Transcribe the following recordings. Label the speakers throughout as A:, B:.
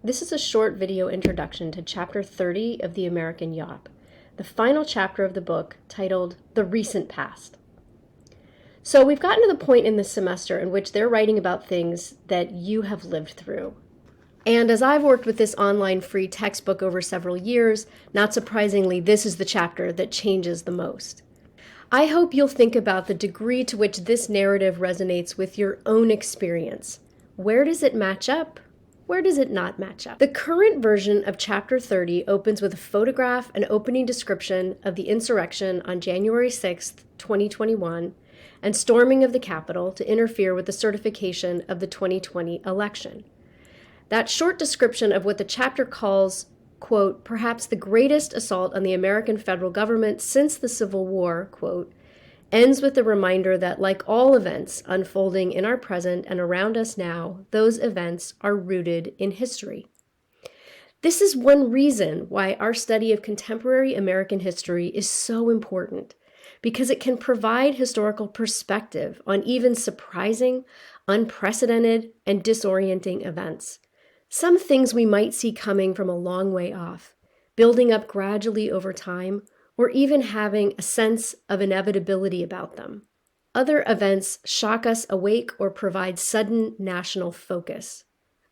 A: This is a short video introduction to Chapter 30 of The American Yawp, the final chapter of the book titled The Recent Past. So we've gotten to the point in this semester in which they're writing about things that you have lived through. And as I've worked with this online free textbook over several years, not surprisingly, this is the chapter that changes the most. I hope you'll think about the degree to which this narrative resonates with your own experience. Where does it match up? Where does it not match up? The current version of Chapter 30 opens with a photograph and opening description of the insurrection on January 6th, 2021, and storming of the Capitol to interfere with the certification of the 2020 election. That short description of what the chapter calls, quote, perhaps the greatest assault on the American federal government since the Civil War, quote, ends with the reminder that, like all events unfolding in our present and around us now, those events are rooted in history. This is one reason why our study of contemporary American history is so important, because it can provide historical perspective on even surprising, unprecedented, and disorienting events. Some things we might see coming from a long way off, building up gradually over time, or even having a sense of inevitability about them. Other events shock us awake or provide sudden national focus.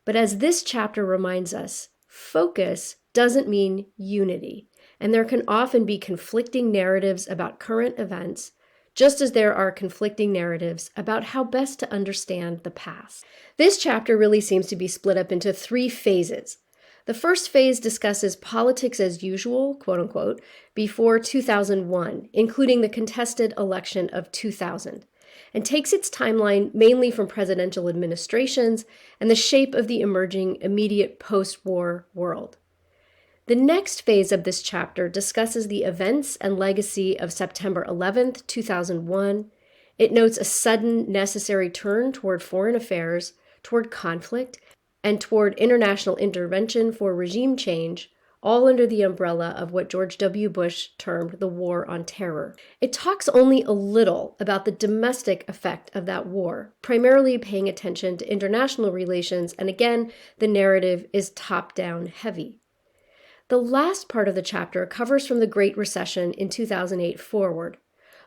A: But as this chapter reminds us, focus doesn't mean unity, and there can often be conflicting narratives about current events, just as there are conflicting narratives about how best to understand the past. This chapter really seems to be split up into three phases. The first phase discusses politics as usual, quote unquote, before 2001, including the contested election of 2000, and takes its timeline mainly from presidential administrations and the shape of the emerging immediate post-war world. The next phase of this chapter discusses the events and legacy of September 11th, 2001. It notes a sudden necessary turn toward foreign affairs, toward conflict, and toward international intervention for regime change, all under the umbrella of what George W. Bush termed the War on Terror. It talks only a little about the domestic effect of that war, primarily paying attention to international relations, and again, the narrative is top-down heavy. The last part of the chapter covers from the Great Recession in 2008 forward.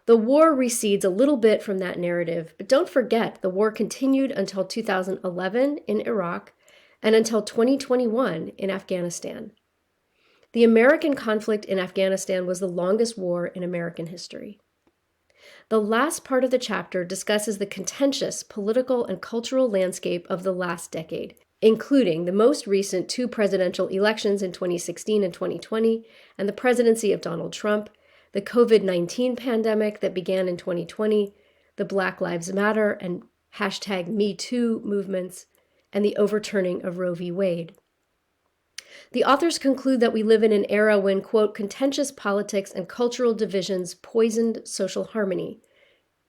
A: The war recedes a little bit from that narrative, but don't forget the war continued until 2011 in Iraq and until 2021 in Afghanistan. The American conflict in Afghanistan was the longest war in American history. The last part of the chapter discusses the contentious political and cultural landscape of the last decade, including the most recent two presidential elections in 2016 and 2020, and the presidency of Donald Trump, the COVID-19 pandemic that began in 2020, the Black Lives Matter and #MeToo movements, and the overturning of Roe v. Wade. The authors conclude that we live in an era when, quote, contentious politics and cultural divisions poisoned social harmony,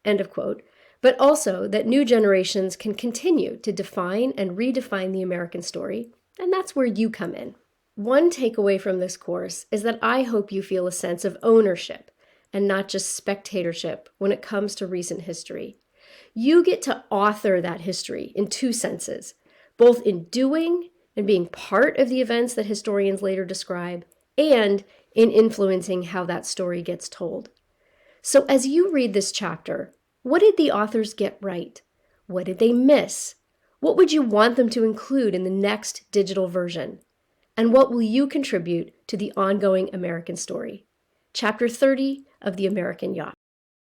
A: end of quote, but also that new generations can continue to define and redefine the American story, and that's where you come in. One takeaway from this course is that I hope you feel a sense of ownership and not just spectatorship when it comes to recent history. You get to author that history in two senses, both in doing and being part of the events that historians later describe, and in influencing how that story gets told. So as you read this chapter, what did the authors get right? What did they miss? What would you want them to include in the next digital version? And what will you contribute to the ongoing American story? Chapter 30 of The American Yawp.